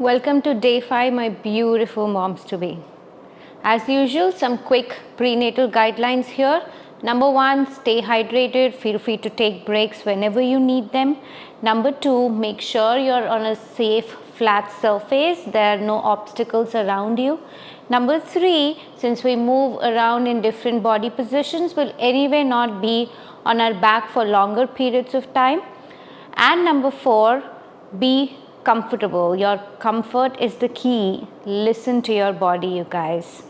Welcome to day 5, my beautiful moms to be. As usual, some quick prenatal guidelines here. Number 1, stay hydrated. Feel free to take breaks whenever you need them. Number 2, make sure you're on a safe, flat surface. There are no obstacles around you. Number 3, since we move around in different body positions, we'll anyway not be on our back for longer periods of time. And number 4, be comfortable. Your comfort is the key. Listen to your body, you guys.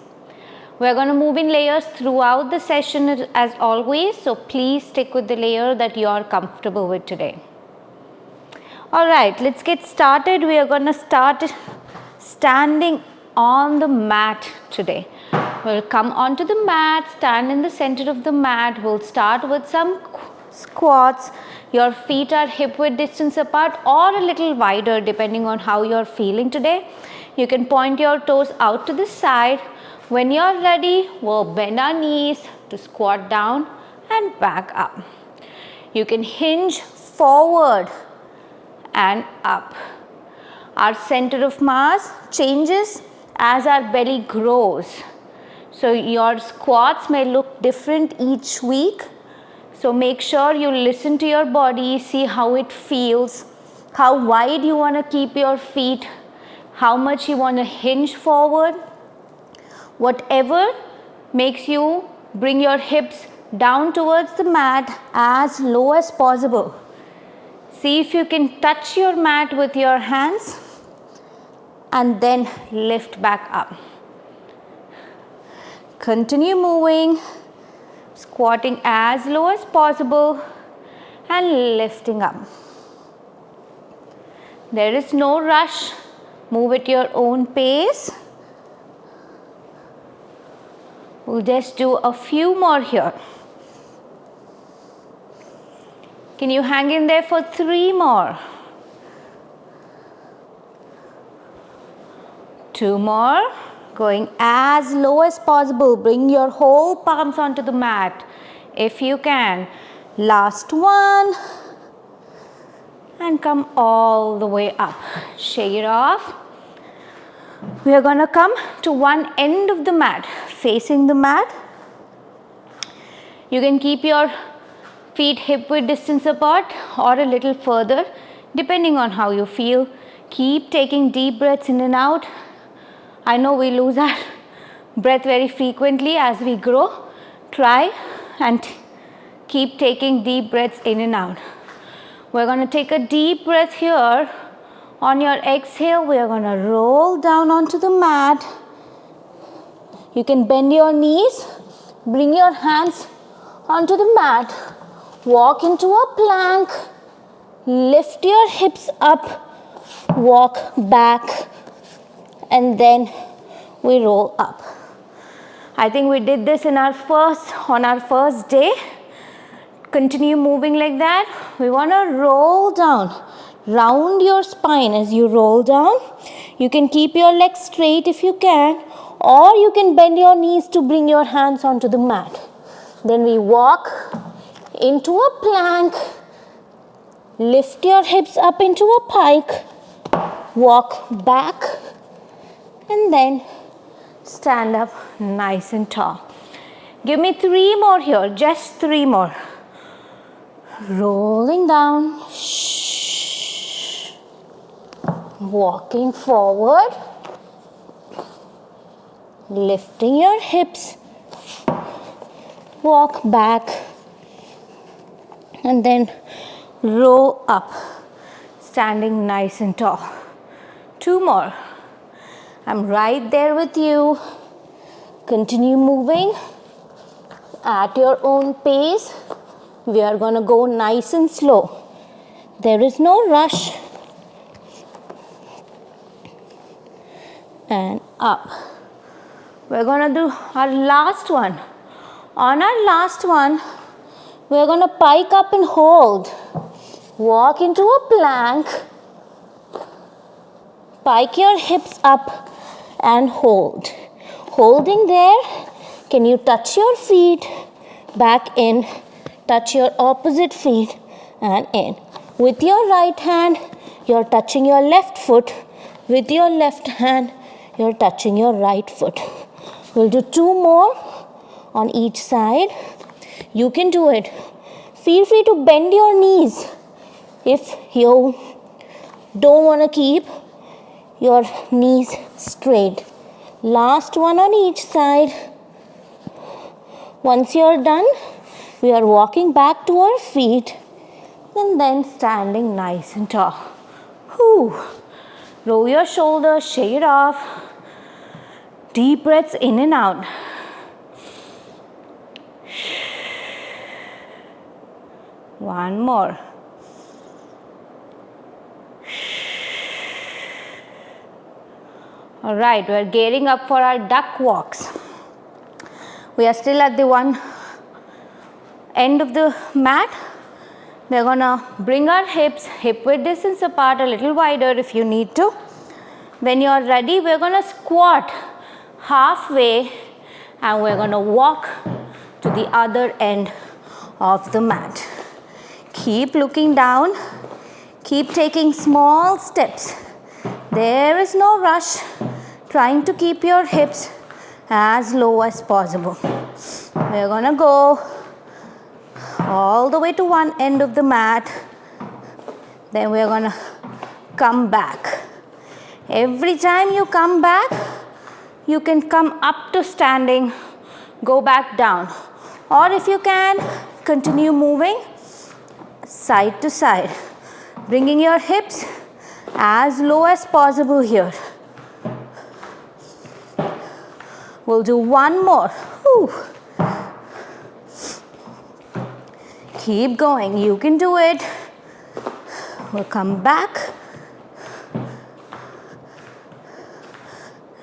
We're going to move in layers throughout the session as always, so please stick with the layer that you're comfortable with today. Alright, let's get started. We are going to start standing on the mat today. We'll come onto the mat, stand in the center of the mat. We'll start with some squats. Your feet are hip width distance apart or a little wider depending on how you're feeling today. You can point your toes out to the side. When you're ready, we'll bend our knees to squat down and back up. You can hinge forward and up. Our center of mass changes as our belly grows. So your squats may look different each week. So make sure you listen to your body, see how it feels, how wide you want to keep your feet, how much you want to hinge forward. Whatever makes you bring your hips down towards the mat as low as possible. See if you can touch your mat with your hands and then lift back up. Continue moving, squatting as low as possible and lifting up. There is no rush. Move at your own pace. We'll just do a few more here. Can you hang in there for 3 more? 2 more. Going as low as possible. Bring your whole palms onto the mat if you can. Last one. And come all the way up. Shake it off. We are going to come to one end of the mat, facing the mat. You can keep your feet hip width distance apart or a little further, depending on how you feel. Keep taking deep breaths in and out. I know we lose our breath very frequently as we grow. Try and keep taking deep breaths in and out. We're going to take a deep breath here. On your exhale, we are going to roll down onto the mat. You can bend your knees, bring your hands onto the mat, walk into a plank, lift your hips up, walk back, and then we roll up. I think we did this on our first day. Continue moving like that. We want to roll down. Round your spine as you roll down. You can keep your legs straight if you can, or you can bend your knees to bring your hands onto the mat. Then we walk into a plank. Lift your hips up into a pike. Walk back. And then stand up nice and tall. Give me 3 more here, just 3 more. Rolling down. Walking forward. Lifting your hips. Walk back. And then roll up. Standing nice and tall. 2 more. I'm right there with you. Continue moving at your own pace. We are going to go nice and slow. There is no rush. And up. We're going to do our last one. On our last one, we're going to pike up and hold. Walk into a plank. Pike your hips up and hold. Holding there, can you touch your feet back in, touch your opposite feet and in. With your right hand, you're touching your left foot With your left hand, you're touching your right foot. We'll do 2 more on each side. You can do it. Feel free to bend your knees if you don't want to keep your knees straight. Last one on each side. Once you're done, we are walking back to our feet and then standing nice and tall. Whew. Roll your shoulders, shake it off. Deep breaths in and out. One more. All right, we're gearing up for our duck walks. We are still at the one end of the mat. We're gonna bring our hips hip width distance apart, a little wider if you need to. When you're ready, we're gonna squat halfway and we're gonna walk to the other end of the mat. Keep looking down. Keep taking small steps. There is no rush. Trying to keep your hips as low as possible. We're gonna go all the way to one end of the mat. Then we're gonna come back. Every time you come back, you can come up to standing, go back down. Or if you can, continue moving side to side. Bringing your hips as low as possible here. We'll do one more. Whew. Keep going. You can do it. We'll come back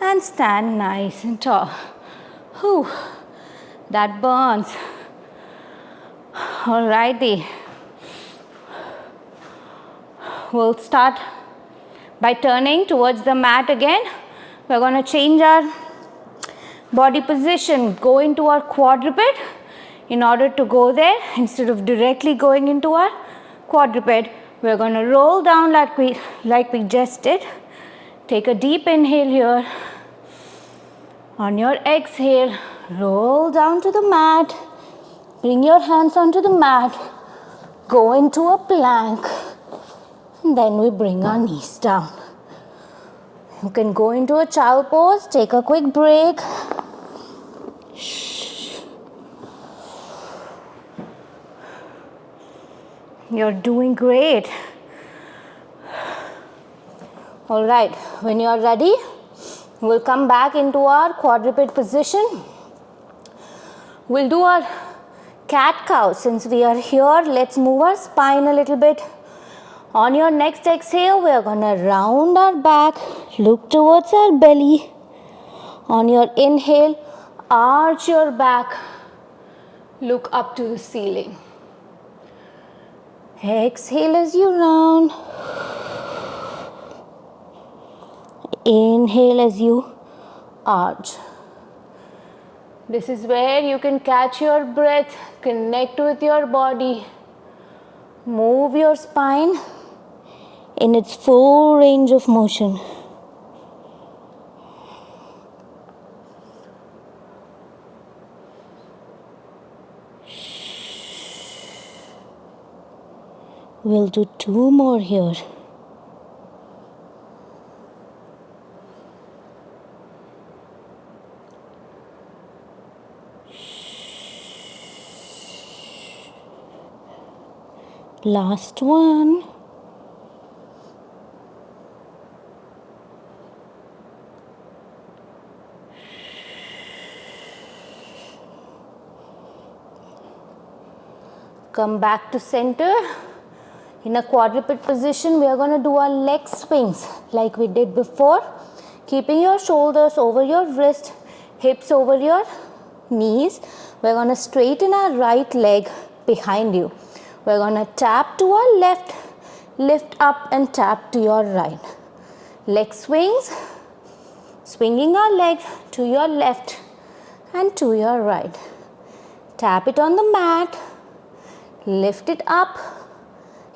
and stand nice and tall. Whew. That burns. Alrighty. We'll start by turning towards the mat again. We're going to change our body position, go into our quadruped. In order to go there, instead of directly going into our quadruped, we're going to roll down like we just did. Take a deep inhale here. On your exhale, roll down to the mat. Bring your hands onto the mat. Go into a plank. And then we bring our knees down. You can go into a child pose, take a quick break. You're doing great. All right, when you're ready, we'll come back into our quadruped position. We'll do our cat-cow. Since we are here, let's move our spine a little bit. On your next exhale, we're gonna round our back, look towards our belly. On your inhale, arch your back, look up to the ceiling. Exhale as you round. Inhale as you arch. This is where you can catch your breath, connect with your body, move your spine in its full range of motion. We'll do 2 more here. Last one. Come back to center. In a quadruped position, we are going to do our leg swings like we did before. Keeping your shoulders over your wrist, hips over your knees. We're going to straighten our right leg behind you. We're going to tap to our left, lift up and tap to your right. Leg swings, swinging our leg to your left and to your right. Tap it on the mat, lift it up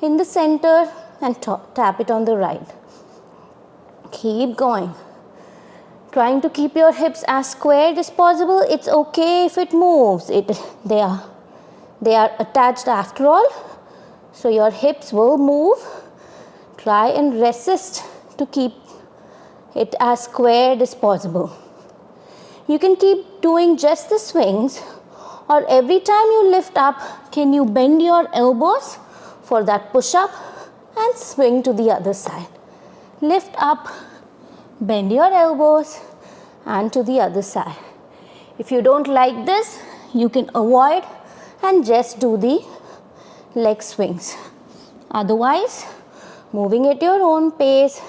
in the center and tap it on the right. Keep going. Trying to keep your hips as squared as possible. It's okay if it moves. They are attached after all. So your hips will move. Try and resist to keep it as squared as possible. You can keep doing just the swings, or every time you lift up, can you bend your elbows for that push-up and swing to the other side. Lift up, bend your elbows and to the other side. If you don't like this, you can avoid and just do the leg swings. Otherwise, moving at your own pace,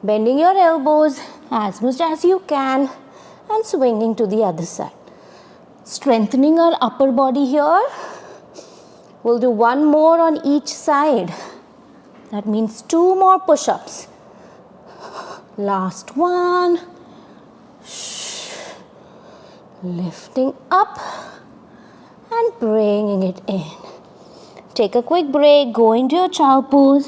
bending your elbows as much as you can and swinging to the other side. Strengthening our upper body here. We'll do one more on each side. That means 2 more push-ups. Last one. Lifting up and bringing it in. Take a quick break, go into your child pose.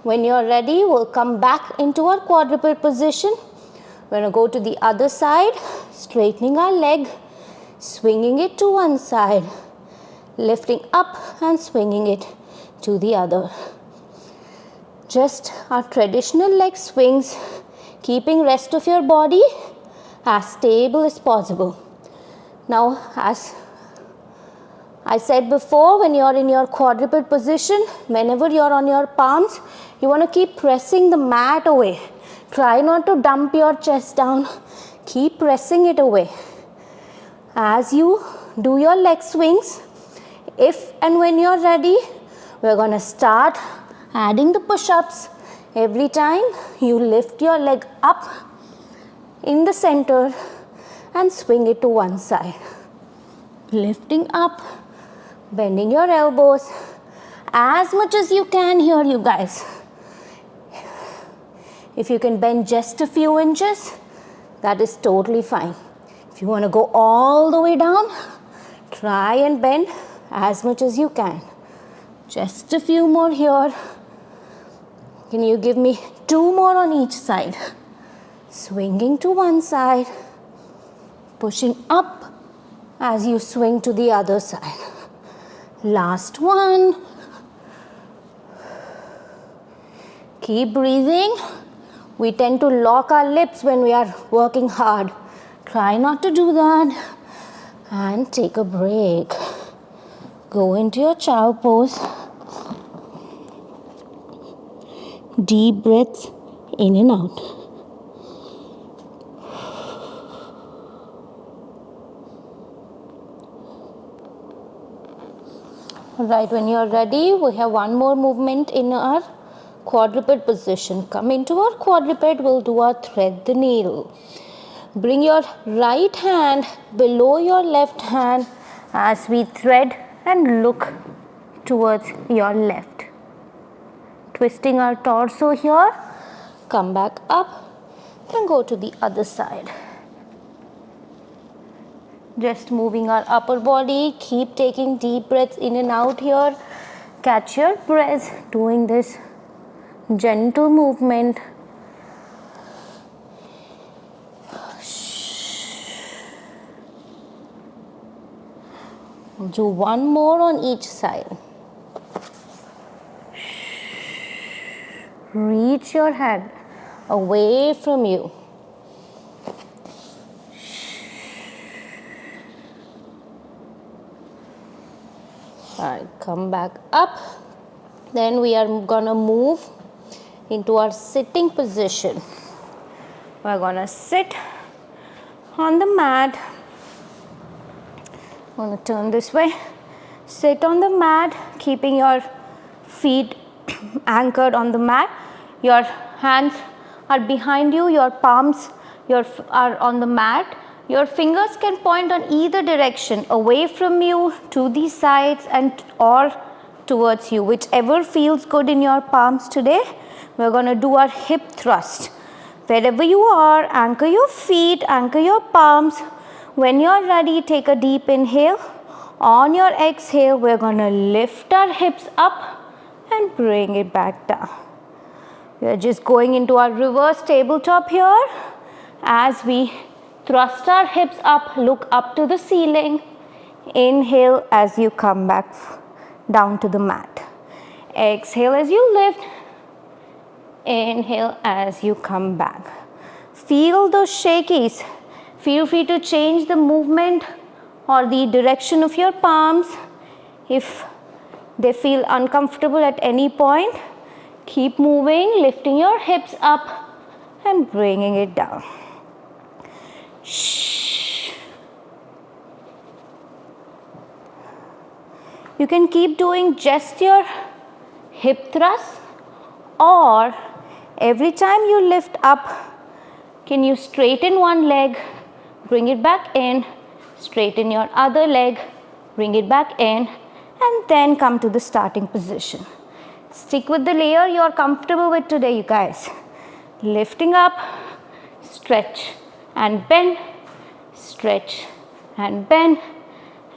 When you're ready, we'll come back into our quadruped position. We're going to go to the other side, straightening our leg, swinging it to one side, lifting up and swinging it to the other. Just our traditional leg swings, keeping rest of your body as stable as possible. Now, as I said before, when you're in your quadruped position, whenever you're on your palms, you want to keep pressing the mat away. Try not to dump your chest down. Keep pressing it away. As you do your leg swings, if and when you're ready, we're going to start adding the push-ups. Every time you lift your leg up in the center and swing it to one side. Lifting up, bending your elbows as much as you can here, you guys. If you can bend just a few inches, that is totally fine. If you want to go all the way down, try and bend as much as you can. Just a few more here. Can you give me 2 more on each side? Swinging to one side, pushing up as you swing to the other side. Last one. Keep breathing. We tend to lock our lips when we are working hard. Try not to do that. And take a break. Go into your child pose. Deep breaths in and out. Alright, when you're ready, we have one more movement in our quadruped position. Come into our quadruped, we'll do our thread the needle. Bring your right hand below your left hand as we thread and look towards your left. Twisting our torso here, come back up and go to the other side. Just moving our upper body, keep taking deep breaths in and out here. Catch your breath, doing this gentle movement. We'll do one more on each side. Reach your head away from you. Alright, come back up. Then we are gonna move into our sitting position. We're gonna sit on the mat. I'm gonna turn this way. Sit on the mat, keeping your feet anchored on the mat. Your hands are behind you, your palms are on the mat. Your fingers can point on either direction, away from you, to the sides, and or towards you, whichever feels good in your palms today. We're going to do our hip thrust. Wherever you are, anchor your feet, anchor your palms. When you're ready, take a deep inhale. On your exhale, we're going to lift our hips up and bring it back down. We are just going into our reverse tabletop here. As we thrust our hips up, look up to the ceiling. Inhale as you come back down to the mat. Exhale as you lift. Inhale as you come back. Feel those shakies. Feel free to change the movement or the direction of your palms if they feel uncomfortable at any point. Keep moving, lifting your hips up and bringing it down. Shh. You can keep doing just your hip thrust, or every time you lift up, can you straighten one leg, bring it back in, straighten your other leg, bring it back in, and then come to the starting position. Stick with the layer you are comfortable with today, you guys. Lifting up, stretch and bend, stretch and bend,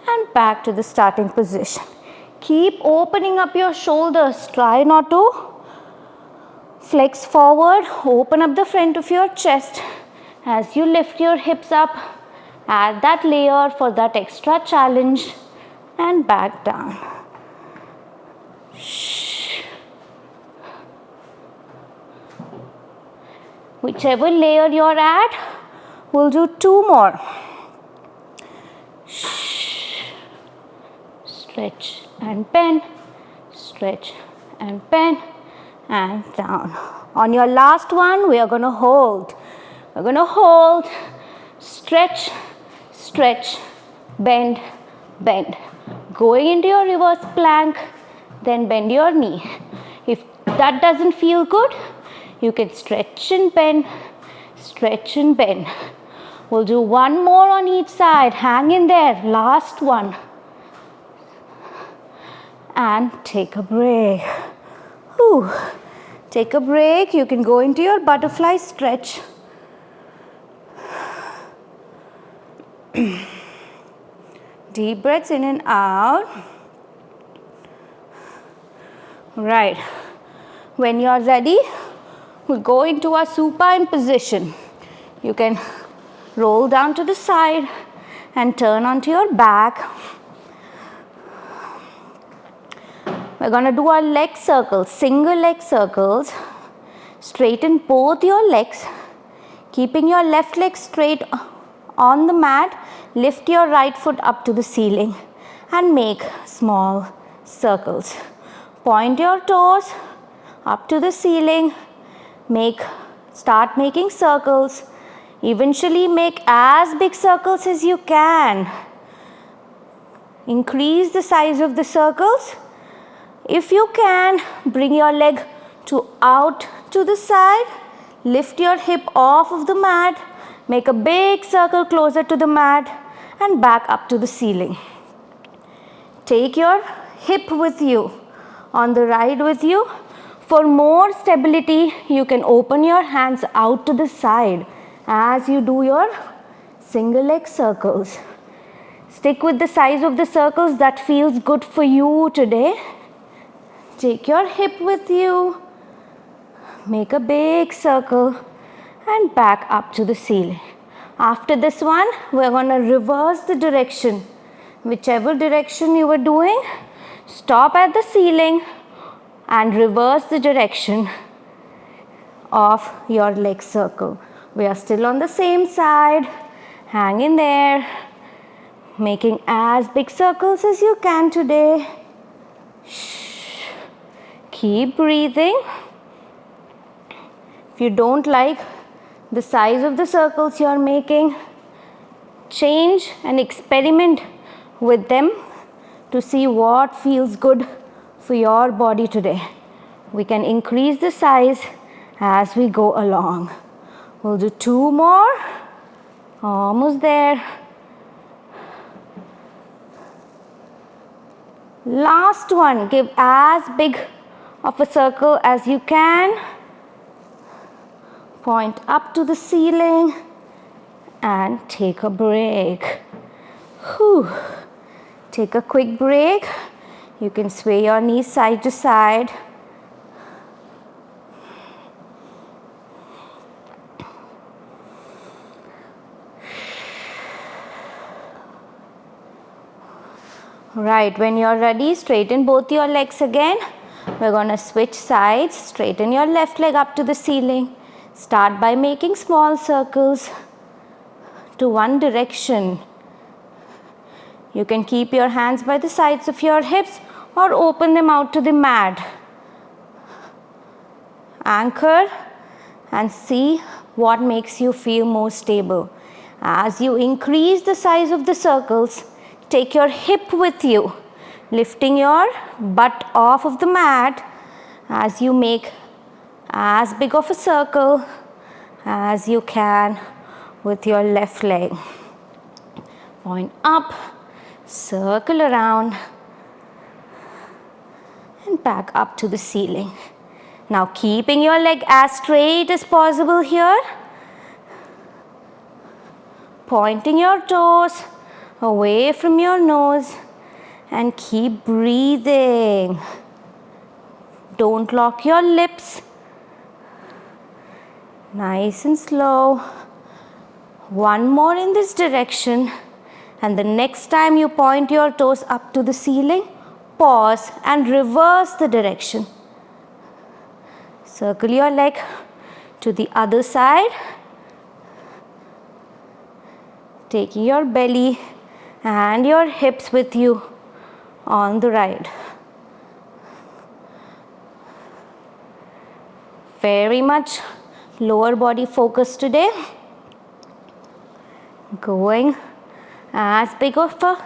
and back to the starting position. Keep opening up your shoulders. Try not to flex forward. Open up the front of your chest as you lift your hips up. Add that layer for that extra challenge and back down. Shh. Whichever layer you're at, we'll do 2 more. Shh. Stretch and bend, stretch and bend, and down. On your last one, we are going to hold. We're going to hold, stretch, stretch, bend, bend. Going into your reverse plank, then bend your knee. If that doesn't feel good, you can stretch and bend, stretch and bend. We'll do 1 more on each side. Hang in there. Last one. And take a break. Whew. Take a break. You can go into your butterfly stretch. Deep breaths in and out. Right. When you're ready, we'll go into our supine position. You can roll down to the side and turn onto your back. We're going to do our leg circles, single leg circles. Straighten both your legs, keeping your left leg straight on the mat. Lift your right foot up to the ceiling and make small circles. Point your toes up to the ceiling. Start making circles. Eventually make as big circles as you can. Increase the size of the circles. If you can, bring your leg out to the side. Lift your hip off of the mat. Make a big circle closer to the mat and back up to the ceiling. Take your hip with you, on the ride with you. For more stability, you can open your hands out to the side as you do your single leg circles. Stick with the size of the circles that feels good for you today. Take your hip with you. Make a big circle and back up to the ceiling. After this one, we're going to reverse the direction. Whichever direction you were doing, stop at the ceiling and reverse the direction of your leg circle. We are still on the same side. Hang in there. Making as big circles as you can today. Shh. Keep breathing. If you don't like the size of the circles you are making, change and experiment with them to see what feels good for your body today. We can increase the size as we go along. We'll do 2 more. Almost there. Last one. Give as big of a circle as you can. Point up to the ceiling and take a break. Whew. Take a quick break. You can sway your knees side to side. Right, when you're ready, straighten both your legs again. We're going to switch sides. Straighten your left leg up to the ceiling. Start by making small circles to one direction. You can keep your hands by the sides of your hips or open them out to the mat. Anchor and see what makes you feel more stable. As you increase the size of the circles, take your hip with you, lifting your butt off of the mat as you make as big of a circle as you can with your left leg. Point up, circle around and back up to the ceiling. Now keeping your leg as straight as possible here. Pointing your toes away from your nose and keep breathing. Don't lock your lips. Nice and slow. One more in this direction, and the next time you point your toes up to the ceiling, pause and reverse the direction. Circle your leg to the other side, taking your belly and your hips with you on the ride. Very much lower body focus today. Going as big of a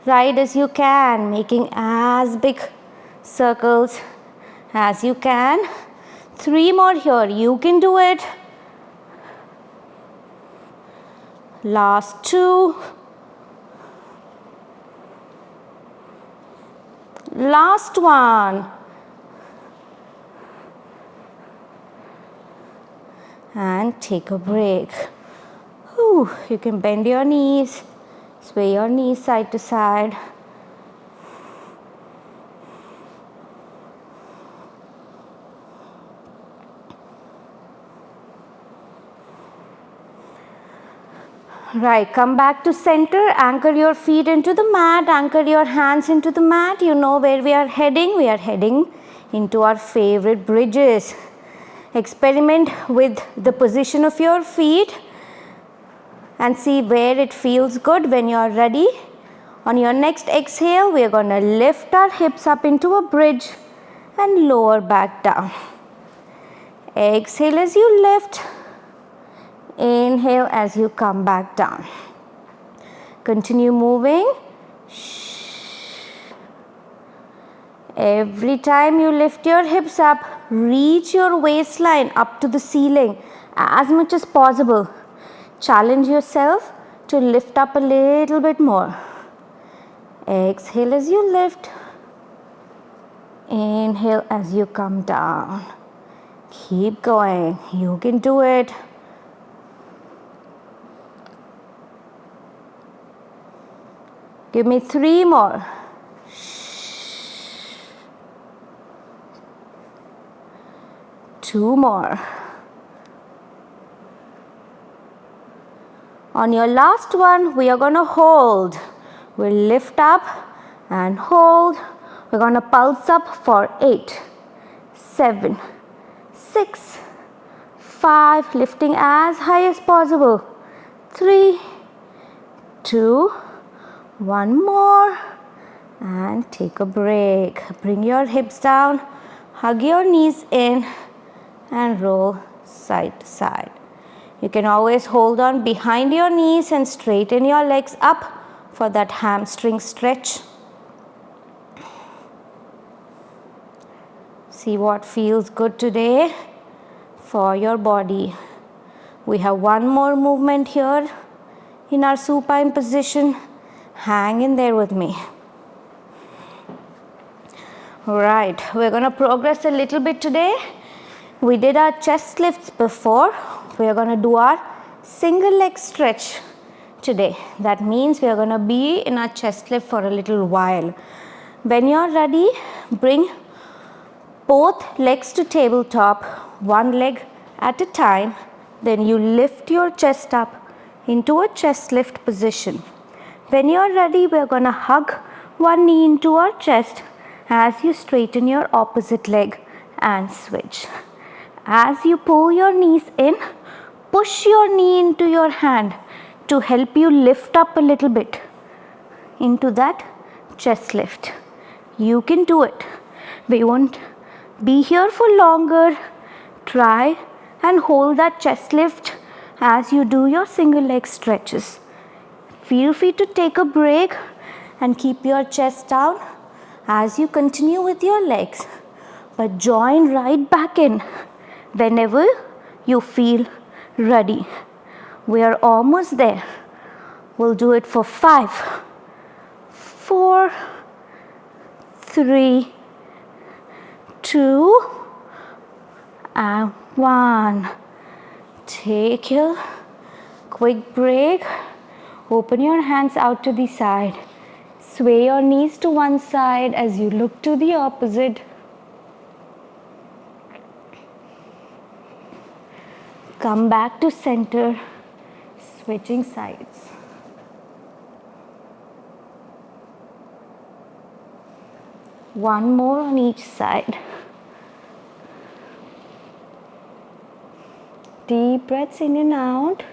ride as you can, making as big circles as you can. 3 more here, you can do it. Last 2. Last 1. And take a break. Whew. You can bend your knees, sway your knees side to side. Right, come back to center, anchor your feet into the mat, anchor your hands into the mat. You know where we are heading. We are heading into our favorite bridges. Experiment with the position of your feet and see where it feels good. When you are ready, on your next exhale, we are going to lift our hips up into a bridge and lower back down. Exhale as you lift. Inhale as you come back down. Continue moving. Every time you lift your hips up, reach your waistline up to the ceiling as much as possible. Challenge yourself to lift up a little bit more. Exhale as you lift. Inhale as you come down. Keep going. You can do it. Give me 3 more. Two more. On your last one, we are going to hold. We'll lift up and hold. We're going to pulse up for 8, 7, 6, 5, lifting as high as possible. 3, 2, 1 more, and take a break. Bring your hips down, hug your knees in, and roll side to side. You can always hold on behind your knees and straighten your legs up for that hamstring stretch. See what feels good today for your body. We have 1 more movement here in our supine position. Hang in there with me. Right, we're going to progress a little bit today. We did our chest lifts before. We are going to do our single leg stretch today. That means we are going to be in our chest lift for a little while. When you're ready, bring both legs to tabletop, one leg at a time. Then you lift your chest up into a chest lift position. When you're ready, we're going to hug one knee into our chest as you straighten your opposite leg and switch. As you pull your knees in, push your knee into your hand to help you lift up a little bit into that chest lift. You can do it. We won't be here for longer. Try and hold that chest lift as you do your single leg stretches. Feel free to take a break and keep your chest down as you continue with your legs. But join right back in whenever you feel ready. We are almost there. We'll do it for 5, 4, 3, 2, and 1. Take a quick break. Open your hands out to the side. Sway your knees to one side as you look to the opposite. Come back to center, switching sides. One more on each side. Deep breaths in and out.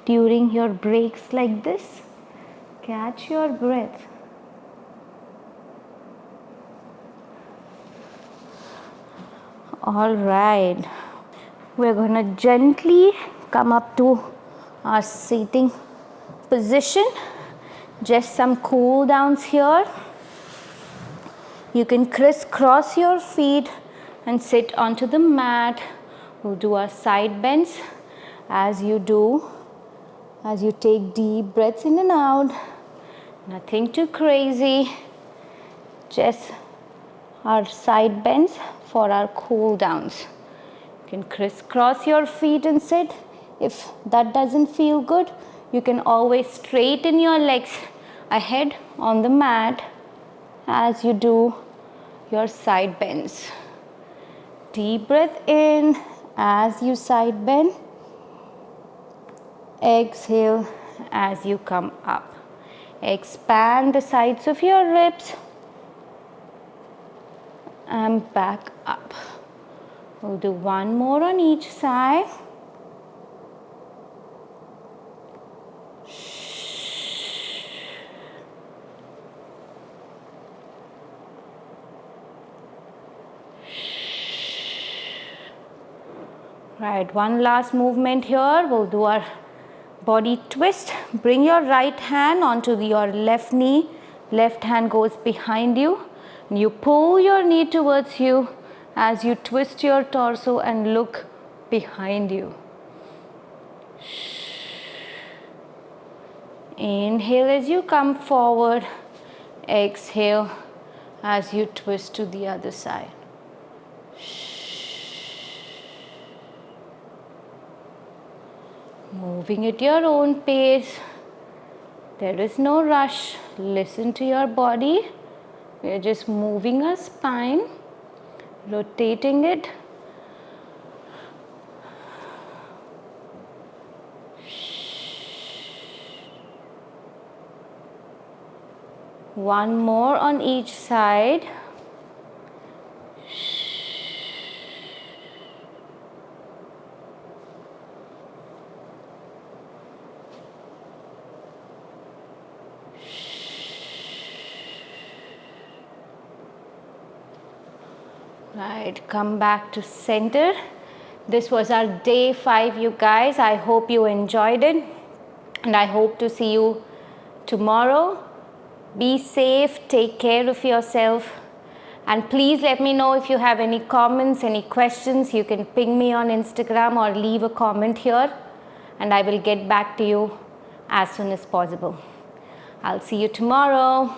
During your breaks like this, catch your breath. All right. We're going to gently come up to our seating position. Just some cool downs here. You can crisscross your feet and sit onto the mat. We'll do our side bends as you take deep breaths in and out. Nothing too crazy. Just our side bends for our cool downs. You can crisscross your feet and sit. If that doesn't feel good, you can always straighten your legs ahead on the mat as you do your side bends. Deep breath in as you side bend. Exhale as you come up. Expand the sides of your ribs and back up. We'll do one more on each side. Right, one last movement here. We'll do our body twist. Bring your right hand onto your left knee. Left hand goes behind you. You pull your knee towards you as you twist your torso and look behind you. Inhale as you come forward. Exhale as you twist to the other side. Moving at your own pace. There is no rush. Listen to your body. We are just moving our spine, rotating it. One more on each side. Right, come back to center. This was our day 5, you guys. I hope you enjoyed it, and I hope to see you tomorrow. Be safe, take care of yourself, and please let me know if you have any comments, any questions. You can ping me on Instagram or leave a comment here, and I will get back to you as soon as possible. I'll see you tomorrow.